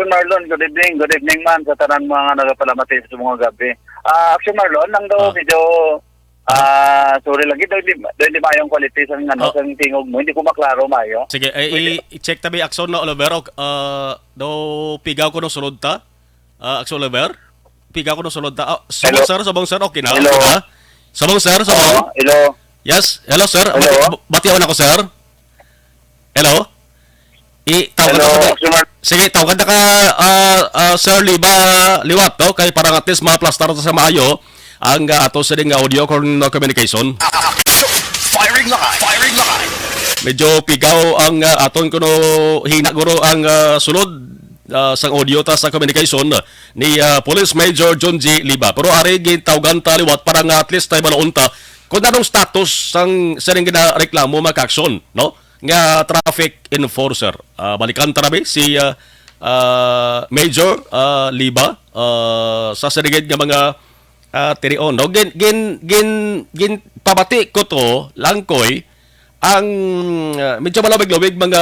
Action Marlon, good evening. Good evening man sa tanan mga nagapalamati sa mga gabi. Action Marlon, nang daw medyo sorry lagi daw di mayong quality sa nga sa tingog mo. Hindi ko maklaro mayo. Sige, i-check tabi Action na Oliver. Do pigaw ko no sulod ta. Action Oliver. Pigaw ko no sulod ta. Sabong sir, okay na. Hello. Sabong sir, sabong. Hello. Yes, hello sir. Hello. Batiaw na ko sir. Hello. Sige, tawagan na ka, Sir Liwat, to, kay parang at least ma-plastar sa maayo ang ato sa ding audio communication. Firing line. Medyo pigaw ang aton kuno hina guro ang sulod sang audio ta sa communication ni Police Major John G. Liba. Pero ari gitawagan ta Liwat para nga at least tayo malaunta kung anong status sang sa ring reklamo maka-action, no? Nga traffic enforcer. Balikan tarabi si Major Liba sa sarigid nga mga tirion. No? Gin pabati ko to, langkoy, ang medyo malawig-lawig mga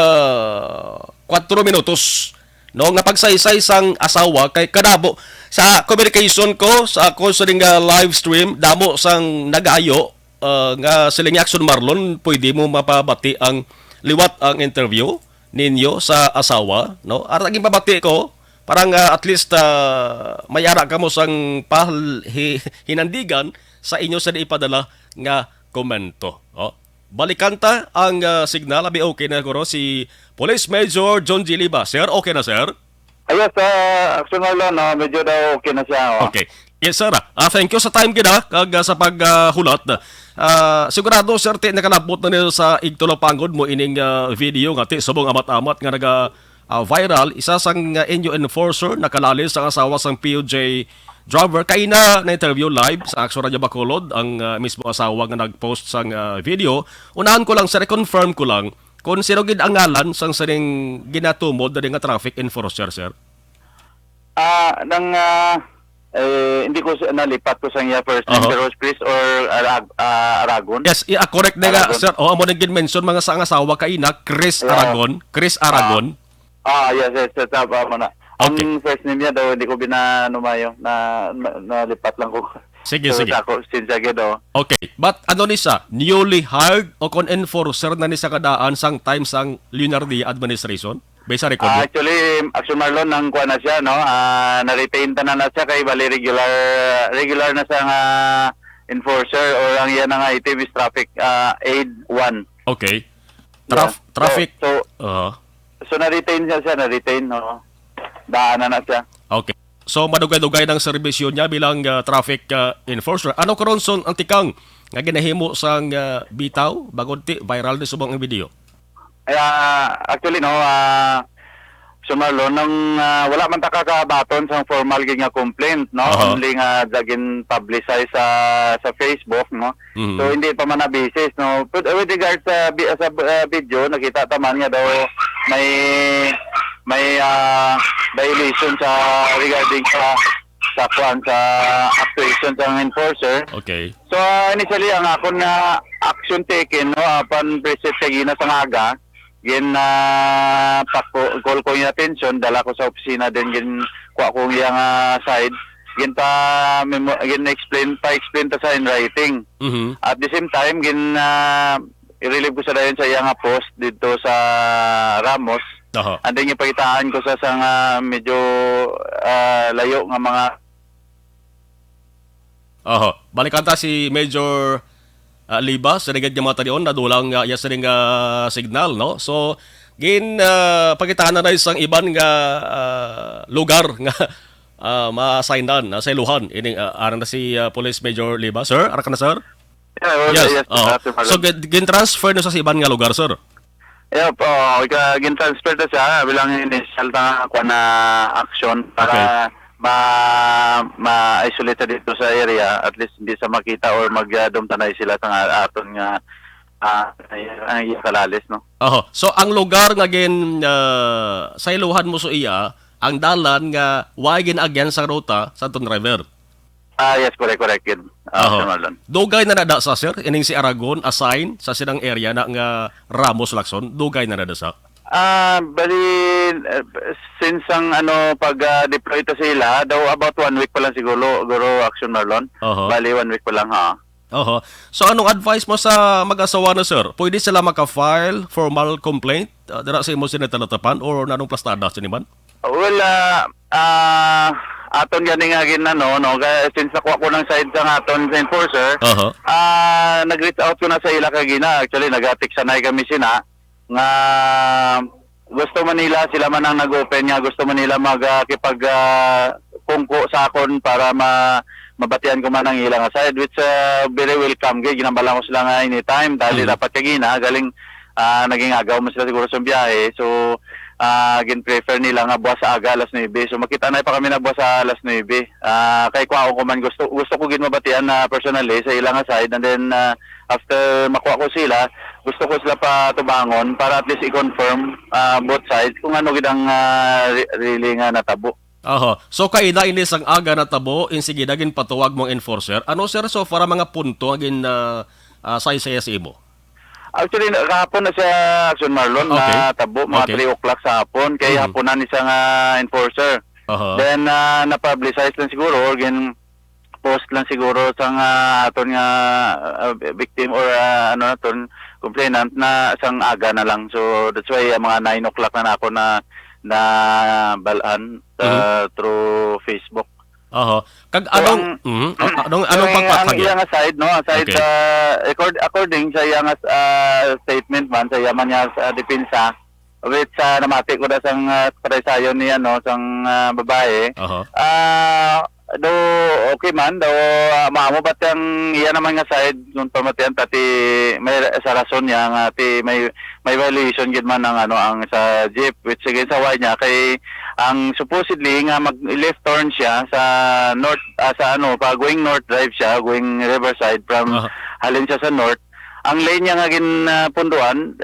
4 minutos. No? Nga pagsaysay sang asawa kay kadabo sa communication ko sa ako sa live stream damo sang nagayo nga siling Action Marlon pwede mo mapabati ang Liwat ang interview ninyo sa asawa, no? At naging pabati ko, parang at least mayara ka mo sang hinandigan sa inyo sa ipadala nga komento. Oh. Balikan ta ang signal, abi okay na guro si Police Major John G. Liba. Sir, okay na sir? Ayos, Action Marlon, medyo daw okay na siya. Okay. Yes sir. Thank you sa time kita kag sa paghulat. Sigurado sir ti nakalabot na nila sa igtulapangod mo ining video nga ti subong amat-amat nga naga viral isa sang inyo enforcer nakalalis sa asawa sang POJ driver kay na interview live sa Action Radio Bacolod ang mismo asawa nga nagpost sang video. Unahan ko lang sir, confirm ko lang kung sino gid ang ngalan sang saring ginatumod na nga traffic enforcer sir. Hindi ko nalipat ko sa iya first name, pero Chris or Aragon. Yes, correct na nga, sir. Amo nang mention mga sang asawa kay ina, Chris Aragon. Chris Aragon. Yes, tama mo na. Okay. Ang first name niya daw, hindi ko binanumayo na nalipat lang ko. Sige. Ako, sinsage daw. Okay, but ano ni sa newly hired o kon enforcer na ni sa kadaan sang time sang Leonardia administration? Besa record. Actually, Action Marlon nang kuha na siya, no? Na-retain na siya kay bali regular na siyang enforcer or ang yan nga item is traffic aid 1. Okay. Traffic. So na-retain siya, no? Daanan na siya. Okay. So madugay-dugay ng serbisyo niya bilang traffic enforcer. Ano karon son ang tikang nga ginahimo sang bitaw bagod ti viral ni subong ang video? Actually, no, Sumarlo, nang wala man ta kakabaton sa formal nga complaint, no? Only nga dagin publicize sa Facebook, no? Mm-hmm. So, hindi pa man na-basis, no? But with regards sa video, nakita taman nga daw may violation sa regarding sa actuation sa enforcer. Okay. So, initially, ang akon na action taken, no, upon preset kagina sa ngaga, call ko yung attention, dala ko sa opisina din, kuha ko yung side, explain ta sa in writing. Mm-hmm. At the same time, i-relieve ko sa dayon sa iyang post dito sa Ramos. And then yung pagitaan ko sa medyo layo nga mga balikan ta si Major Liba sa rigad nga mga talion na dulang sa ring signal, no? So pagitaan na isang iban nga lugar nga ma-assignan sa iluhan ini aran na si Police Major Liba. Sir, ara ka na sir? Yes. So gin-transfer na sa iban nga lugar, sir? Gin-transfer na siya bilang initial na action para ma-isolate dito sa area, at least hindi sa makita or magdumtanay sila sa aton nga kalalis, no? So ang lugar nga sa iluhan mo so iya ang dalan nga why ginagyan sa ruta sa Anton River. Yes, correct. Dugay na nada sa sir ining si Aragon assign sa sinang area na nga Ramos Lacson, dugay na nada sa. Bali, since ang pag-deploy to sila, daw about 1 week pa lang siguro Action Marlon. Oho. Bali, 1 week pa lang ha. Oho. So anong advice mo sa mag-asawa na sir? Pwede sila maka-file formal complaint dira sa imo sinatalatapan or nanong plastada siniman? Well, aton gani nga since nakuha ko ng side sa aton sa enforcer, Oho. nag-reach out ko na sa ila kagina. Actually, nag-atik sanay kami sina nga gusto man nila sila man ang nag-open nga gusto man nila magkipag pungko sa akon para mabatian ko man ang ilang side, which very welcome gay ginambala ko sila nga anytime dahil dapat kagina galing naging agaw mo sila siguro sa biyahe, so gin-prefer nila nga buwas sa aga alas 9, so makita na pa kami na buwas sa alas 9. Kay kuha ko man gusto ko gin mabatian na personally sa ilang side, and then after makuha ko sila, gusto ko sila pa tubangon para at least i-confirm both sides kung ano gid ang really nga natabo. Oho. So kaida ini sang aga na tabo insige dagin patuwag mong enforcer. Ano sir so para mga punto agin say-saya sa imo? Actually, kahapon na siya Action Marlon na tabo, mga 3 o'clock sa hapon. Kaya haponan ni isang enforcer. Uh-huh. Then, na-publicize lang siguro, or post lang siguro sa aton nga victim or complainant na isang aga na lang. So, that's why mga 9 o'clock na ako na balaan through Facebook. Oho. Kag anong ang pagpapagya? iyang side Okay. according sa iyang statement man sa yaman niya sa depensa, which namati ko na sang paresayon ni sang babae. Oho. Do okay man do maamo bat ang iya naman nga side kung pamatian tati may sa rason niya nga ti may violation gid man ang ang sa jeep, which again sa way niya kay ang supposedly nga mag left turn siya sa north pa going north drive siya going Riverside from halin siya sa north. Ang lane niya nga punduan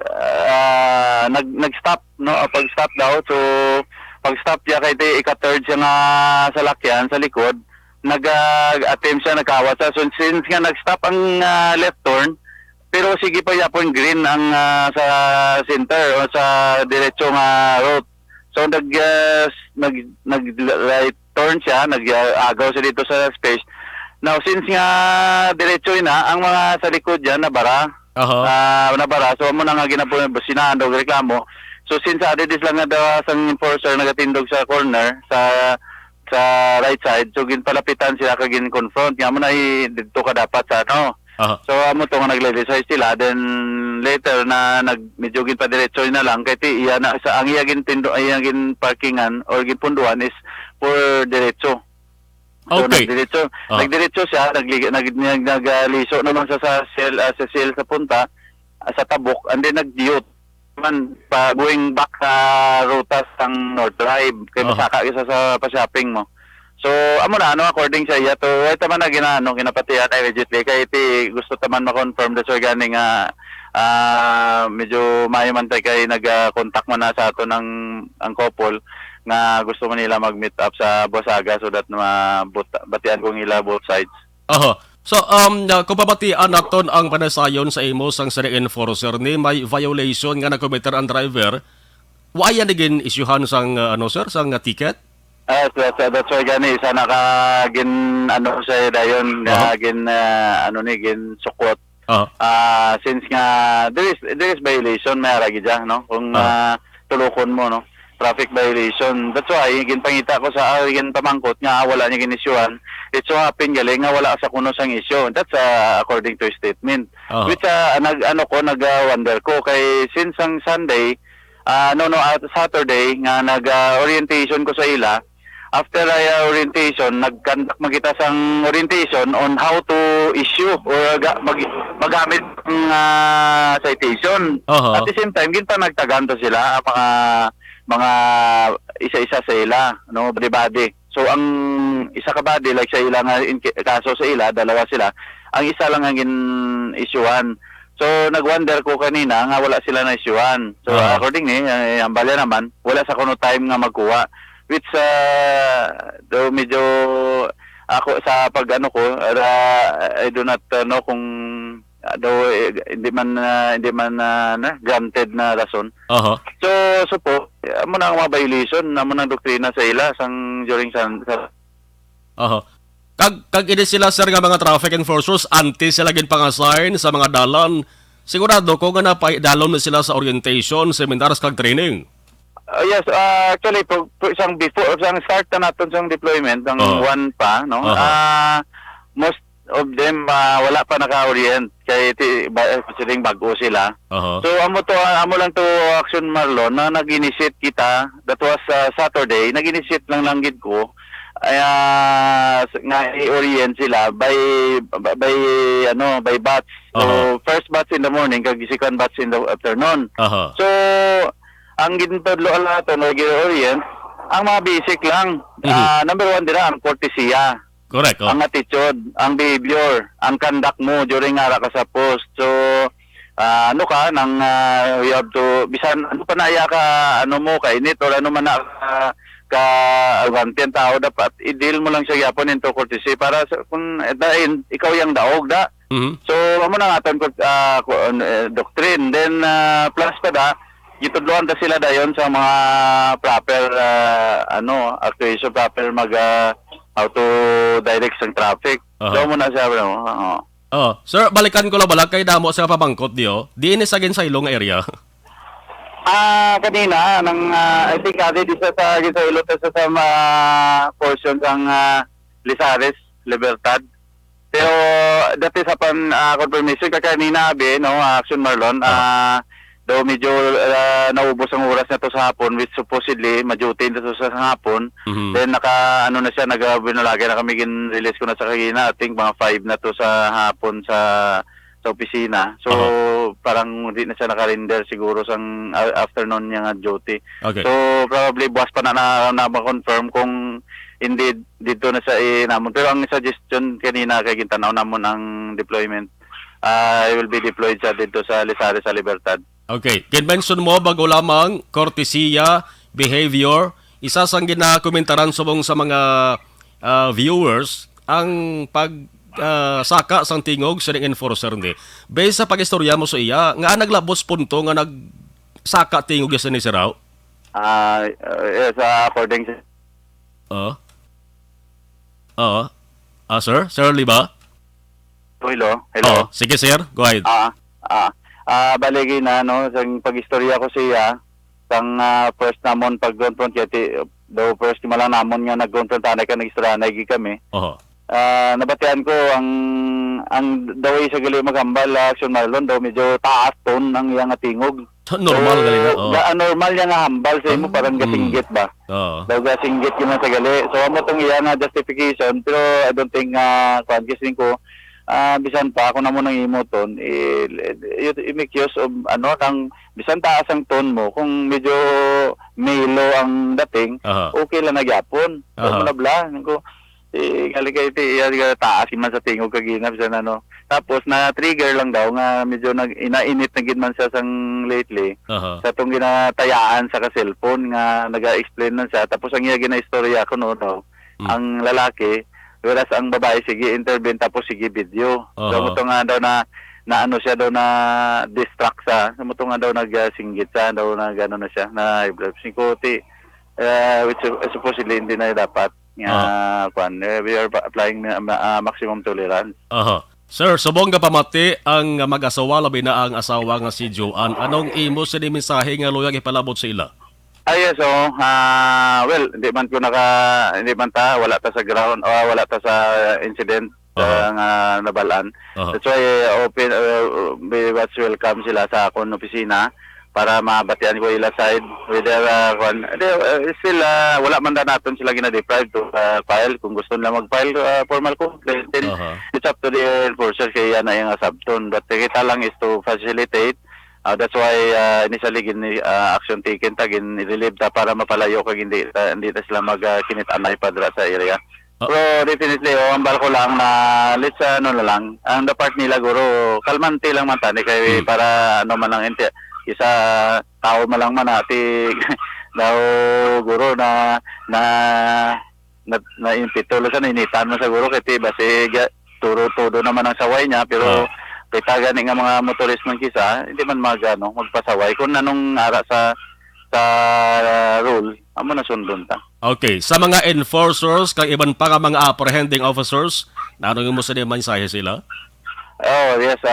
nag-stop pag-stop daw, so pag-stop niya kay ika-third siya nga sa lakyan sa likod, nag-attempt siya nagkawas siya. So since nga nag-stop ang left turn, pero sige pa yapon green ang sa center o sa diretso nga road. So nag-right turn siya, nag-agaw siya dito sa space. Now since nga diretso na ang mga sa likod diyan nabara. Nabara, so mo na nga ginapon sinaan daw reklamo. So since adidis lang nga daw sang enforcer nagatindog sa corner sa right side, so ginpalapitan sila kag gin-confront nga mo na dito ka dapat sa So amo to nga nagledesay sila, then later na medyo ginpadiretso na lang kay ti iya na sa ang iya gin parkingan or ginpunduan is for diretso. So nagdiretso siya, nagliso naman sa sel sa punta sa tabok, and then nagdiyot man pa going back sa ruta sang North Drive kay masaka isa sa pa-shopping mo. So amo na according sa iya to ito man na ginapatihan immediately kay iti gusto taman ma-confirm that's why gani nga medyo mayo man tay kay nag-contact man na sa ato ng ang couple nga gusto man nila mag-meet up sa Bosaga so that batian kong ila both sides. So, kung pabatian naton ang panasayon sa imo sang sa enforcer ni may violation nga na-committer ang driver, waya naging isyuhan sang sang ticket? That's why gani isa nakagin sa dayon gin sukot. Since nga there is violation may aragi dyan, kung tulukon mo traffic violation. That's why ginpangita ko sa gin pamangkot nga wala niya ginisyuhan. It so happen galing nga wala sa kuno sang issue. That's according to his statement. Which nag-wonder ko kay since ang Sunday Saturday nga nag-orientation ko sa ila. After orientation, nag-conduct magita sang orientation on how to issue or magamit ng citation. At the same time, ginpa nagtaganto sila mga isa-isa sa ila, body. So ang isa ka body like sa ila nga kaso sa ila, dalawa sila. Ang isa lang ang in-issuean. So nag-wonder ko kanina nga wala sila na issuean. So accordingly, ang balya naman, wala sa kuno time nga magkuha. Which medyo ako sa I do not know kung granted na rason. Aha. So po, amo na ang mga violation, amo na ang doktrina sa ila sang during sa Aha. Kag ini sila sir nga mga traffic enforcers anti sila gin pang-assign sa mga dalan. Sigurado ko nga dalon na sila sa orientation, seminars kag training. Yes, actually po isang start na naton sang deployment ng one pa, no. Most of them wala pa naka-orient kay siling bago sila. Aha. So amo lang to Action Marlon na nag-initiate kita. That was Saturday. Nag-initiate lang gid ko nga i-orient sila by batch. So first batch in the morning kag second batch in the afternoon. Aha. So ang gintudlo ala to nag-orient ang mga basic lang. Number 1 dira ang courtesya. Correct. Ang attitude, ang behavior, ang conduct mo during ara ka sa post. So you have to bisan ano pa na ka mo kainit or ano man na ka arrogant tao, dapat i-deal mo lang siya yapon into courtesy para kung dahil ikaw yung daog da. So amo na aton doctrine, then plus pa da gitudloan ta sila dayon sa mga proper actuation, proper how to direct ang traffic. So mo na siya Sir, balikan ko lang kay damo sa pabangkot diyo. Di ini sa ilong area. Kanina I think di sa ilot sa portion ng Lizares, Libertad. Pero dati sa confirmation kanina Action Marlon, daw medyo naubos ang oras na to sa hapon, which supposedly ma-duty na to sa hapon. Then na siya, binalagay na kami, release ko na sa kanina, I think mga 5 na to sa hapon sa opisina. So parang hindi na siya nakarender siguro sa afternoon niya nga duty. Okay. So probably buwas pa na ma-confirm kung hindi dito na siya namon. Pero ang suggestion kanina kay gintanaw namon ang deployment, I will be deployed siya dito sa Lizares, sa Libertad. Okay. Kin-mention mo bago lamang courtesya, behavior, isa sang ginakomentaran subong sa mga viewers ang saka sang tingog sa enforcer ni. Based sa pagistorya mo sa iya, nga naglabos punto nga nagsaka tingog sa ni Siraw? Yes, according sa Sir Liba? Hello. Sige sir, go ahead. Baligi na sang pagistorya ko siya sang first namon pag-confront daw first malang namon nga nag-confront tanay ka nag-istranay kami. Nabatian ko ang daw sa gali maghambal Action Marlon daw medyo taas ton ang iyang tingog. Normal gali na. Normal niya nga hambal sa imo parang gasinggit ba. Daw gasinggit yun sa gali. So amo tong iya nga justification, pero I don't think guessing ko bisan pa ako na mo nang imoton i-make use of nang bisan taas ang tone mo kung medyo melo ang dating, okay lang nagyapon. Bla ko gali kay taas man sa tingog kagina bisan tapos na trigger lang daw nga medyo inainit na gid man siya sang lately sa tong ginatayaan sa ka-cellphone nga naga-explain man siya, tapos ang iya gina-istorya ko daw ang lalaki, whereas ang babae sige intervene tapos sige video. So mo nga daw na siya daw na distract sa. So mo nga daw nagsinggit sa daw na gano'n na siya na psychotic, which supposedly hindi na dapat we are applying maximum tolerance. Sir, subong ka pamati ang mag-asawa labi na ang asawa nga si Joanne. Anong imo sa mensahe nga luyag ipalabot sa ila? Yes, well, hindi man wala ta sa ground, wala ta sa incident nga nabalaan. That's why we welcome sila sa akong opisina para mabatian ko ila side whether still wala man naton sila gina-deprive to file kung gusto nila mag-file formal complaint. It's up to the enforcer kaya na yung subton, but kita lang is to facilitate. That's why initially action taken relieve ta para mapalayo kag hindi ta sila magkinit-anay pa dira sa area. Pero definitely ang barko lang na let's na lang ang part nila guro kalmante lang man tani kay para man lang isa tao man lang man ati daw guro na impito sa initan mo siguro kay base turo naman ang saway niya, pero kita gani nga mga motorist man kisa, hindi man magpasaway kung anong ara sa rule, amo na sundon ta. Okay, sa mga enforcers, kang iban pa nga mga apprehending officers, nanong mo sa mensahe sila? Oh, yes,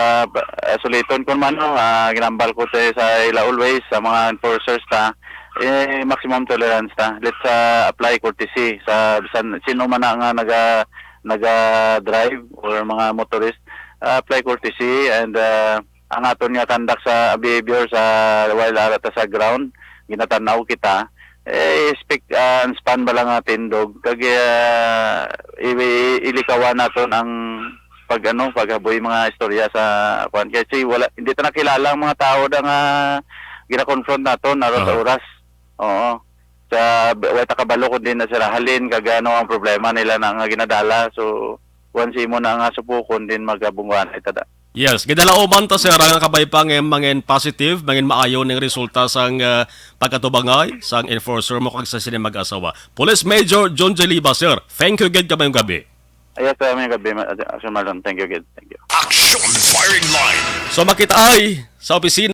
suliton ko man, ginambal ko sa ila always, sa mga enforcers ta, maximum tolerance ta. Let's apply courtesy sa sino man na nga naga-drive or mga motorist, apply courtesy and ang aton nga tandak sa behavior sa while arata sa ground, ginatanaw kita, speak and span ba lang tindog, kag ilikawan naton ang paghaboy mga istorya sa kwan kasi wala hindi ta nakilala ang mga tao da nga gina-confront naton aron sa oras. Oo. Sa way ta kabalo kun din na sila halin kag ano ang problema nila na nga ginadala, so once mo na nga supukon din magabungwan itada. Yes, gidalaoman ta sir ang kabay pang mangin positive, mangin maayo ning resulta sang pagkatubangay sang enforcer mo kag sa sini mag-asawa. Police Major John J. Liba, sir. Thank you gid kamayong gabi. Ayos may gabi, Marlon. Thank you, good. Thank you. Action firing line. So makita ay sa opisina